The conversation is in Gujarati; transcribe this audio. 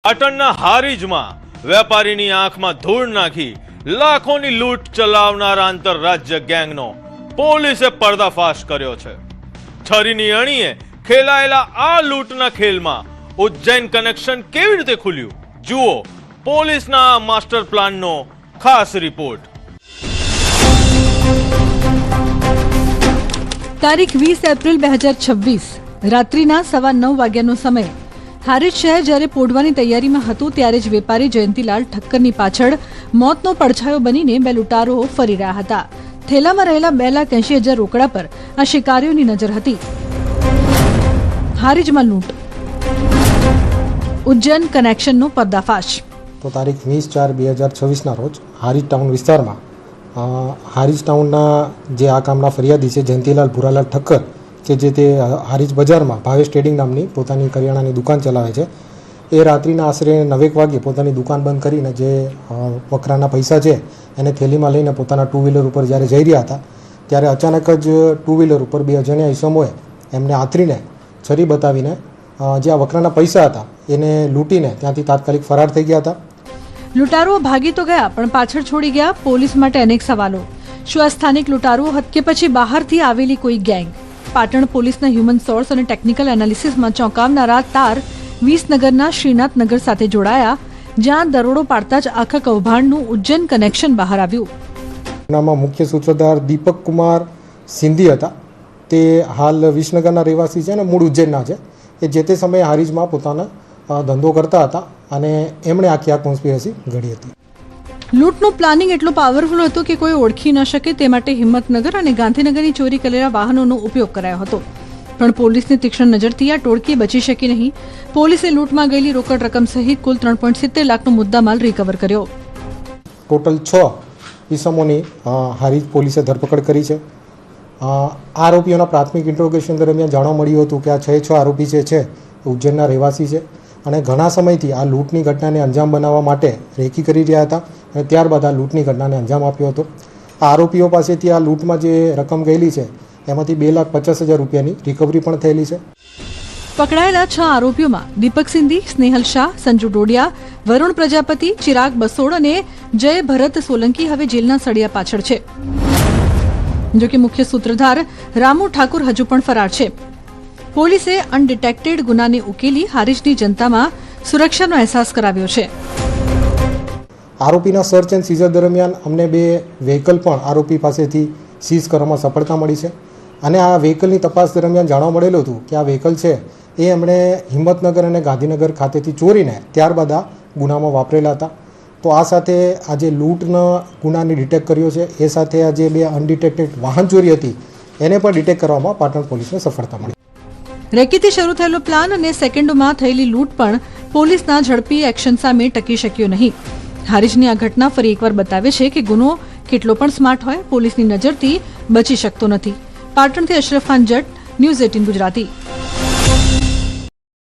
પાટણના હારીજમાં વેપારીની આંખમાં ધૂળ નાખી લાખોની લૂંટ ચલાવનાર આંતરરાજ્ય ગેંગનો પોલીસે પર્દાફાશ કર્યો છે। છરીની અણીએ ખેલાયેલા આ લૂંટના ખેલમાં ઉજ્જૈન કનેક્શન કેવી રીતે ખુલ્યું, જુઓ પોલીસના માસ્ટર પ્લાનનો ખાસ રિપોર્ટ। તારીખ 20 એપ્રિલ 2026 રાત્રિના 9:15 વાગ્યાનો સમય। હારીજ શહેર જ્યારે પોડવાની તૈયારીમાં હતું ત્યારે જ વેપારી જયંતીલાલ ઠક્કરની પાછળ મોતનો પડછાયો બનીને બે લૂંટારુઓ ફરી રહ્યા હતા। થેલામાં રહેલા 2,80,000 રોકડા પર આ શિકારીઓની નજર હતી। હારીજમાં લૂંટ, ઉજ્જૈન કનેક્શનનો પર્દાફાશ। તો તારીખ 20/4/2026ના રોજ હારીજ ટાઉન વિસ્તારમાં હારીજ ટાઉનના જે આ કામના ફરિયાદી છે જયંતીલાલ ભુરાલાલ ઠક્કર કે જે તે હારીજ બજારમાં ભાવેશ ટ્રેડિંગ નામની પોતાની કરિયાણાની દુકાન ચલાવે છે, એ રાત્રિના આશરે 9 વાગે પોતાની દુકાન બંધ કરીને જે વકરાના પૈસા છે એને થેલીમાં લઈને પોતાના ટુ વ્હીલર ઉપર જ્યારે જઈ રહ્યા હતા ત્યારે અચાનક જ ટુ વ્હીલર ઉપર બે અજાણ્યા ઈસમોએ એમને આંતરીને છરી બતાવીને જે આ વકરાના પૈસા હતા એને લૂંટીને ત્યાંથી તાત્કાલિક ફરાર થઈ ગયા હતા। લૂંટારુઓ ભાગી તો ગયા પણ પાછળ છોડી ગયા પોલીસ માટે અનેક સવાલો। શું આ સ્થાનિક લૂંટારુઓ કે પછી બહારથી આવેલી કોઈ ગેંગ? પાટણ પોલીસના હ્યુમન સોર્સ અને ટેકનિકલ એનાલિસિસમાં ચોંકાવનારા તાર વિસનગરના શ્રીનાથનગર સાથે જોડાયા, જ્યાં દરોડો પાડતા જ આખા કૌભાંડનું ઉજ્જૈન કનેક્શન બહાર આવ્યું। નામાં મુખ્ય સૂત્રધાર દીપક કુમાર સિંધી હતા, તે હાલ વિસનગરના રહેવાસી છે અને મૂળ ઉજ્જૈનના છે। એ જે તે સમયે હારીજમાં પોતાનો ધંધો કરતા હતા અને એમણે આખી આ કોન્સ્પિરસી ઘડી હતી। લૂંટનું પ્લાનિંગ એટલું પાવરફુલ હતું કે કોઈ ઓળખી ન શકે તે માટે હિંમતનગર અને ગાંધીનગરની ચોરી કરેલા વાહનોનો ઉપયોગ કરાયો હતો, પણ પોલીસની તીક્ષ્ણ નજરથી આ ટોળકી બચી શકી નહીં। પોલીસે લૂંટમાં ગયેલી રોકડ રકમ સહિત કુલ 3.70 લાખનો મુદ્દામાલ રિકવર કર્યો। ટોટલ 6 ઈસમોની હારીજ પોલીસે ધરપકડ કરી છે। આરોપીઓના પ્રાથમિક ઇન્ટ્રોગેશન દરમિયાન જાણવા મળ્યું હતું કે આ 6 આરોપી જે છે ઉજ્જૈનના રહેવાસી છે અને ઘણા સમયથી આ લૂંટની ઘટનાને અંજામ બનાવવા માટે રેકી કરી રહ્યા હતા અને ત્યારબાદ આ લૂંટની ઘટનાને અંજામ આપ્યો હતો। આ આરોપીઓ પાસેથી આ લૂંટમાં જે રકમ ગયેલી છે એમાંથી 2,50,000 રૂપિયાની રિકવરી પણ થયેલી છે। પકડાયેલા 6 આરોપીઓમાં દીપક સિંધી, સ્નેહલ શાહ, સંજુ ડોડિયા, વરુણ પ્રજાપતિ, ચિરાગ બસોડ અને જય ભરત સોલંકી હવે જેલના સળિયા પાછળ છે, જો કે મુખ્ય સૂત્રધાર રામુ ઠાકુર હજુ પણ ફરાર છે। પોલીસે અનડિટેક્ટેડ ગુનાને ઉકેલી હારીજની જનતામાં સુરક્ષાનો અહેસાસ કરાવ્યો છે। આરોપીના સર્ચ એન્ડ સીઝર દરમિયાન અમને 2 વ્હીકલ પણ આરોપી પાસેથી સીઝ કરવામાં સફળતા મળી છે અને આ વ્હીકલની તપાસ દરમિયાન જાણવા મળેલું હતું કે આ વ્હીકલ છે એ એમણે હિંમતનગર અને ગાંધીનગર ખાતેથી ચોરીને ત્યારબાદ આ ગુનામાં વાપરેલા હતા। તો આ સાથે આ જે લૂંટના ગુનાને ડિટેક્ટ કર્યો છે એ સાથે આ જે 2 અનડિટેક્ટેડ વાહન ચોરી હતી એને પણ ડિટેક્ટ કરવામાં પાટણ પોલીસને સફળતા મળી। રેકીથી શરૂ થયેલો પ્લાન અને સેકન્ડોમાં થયેલી લૂંટ પણ પોલીસના ઝડપી એક્શન સામે ટકી શક્યો નહીં। હારીજની આ ઘટના ફરી એકવાર બતાવે છે કે ગુનો કેટલો પણ સ્માર્ટ હોય પોલીસની નજરથી બચી શકતો નથી। પાટણથી અશરફ ખાન જટ, ન્યૂઝ 18 ગુજરાતી।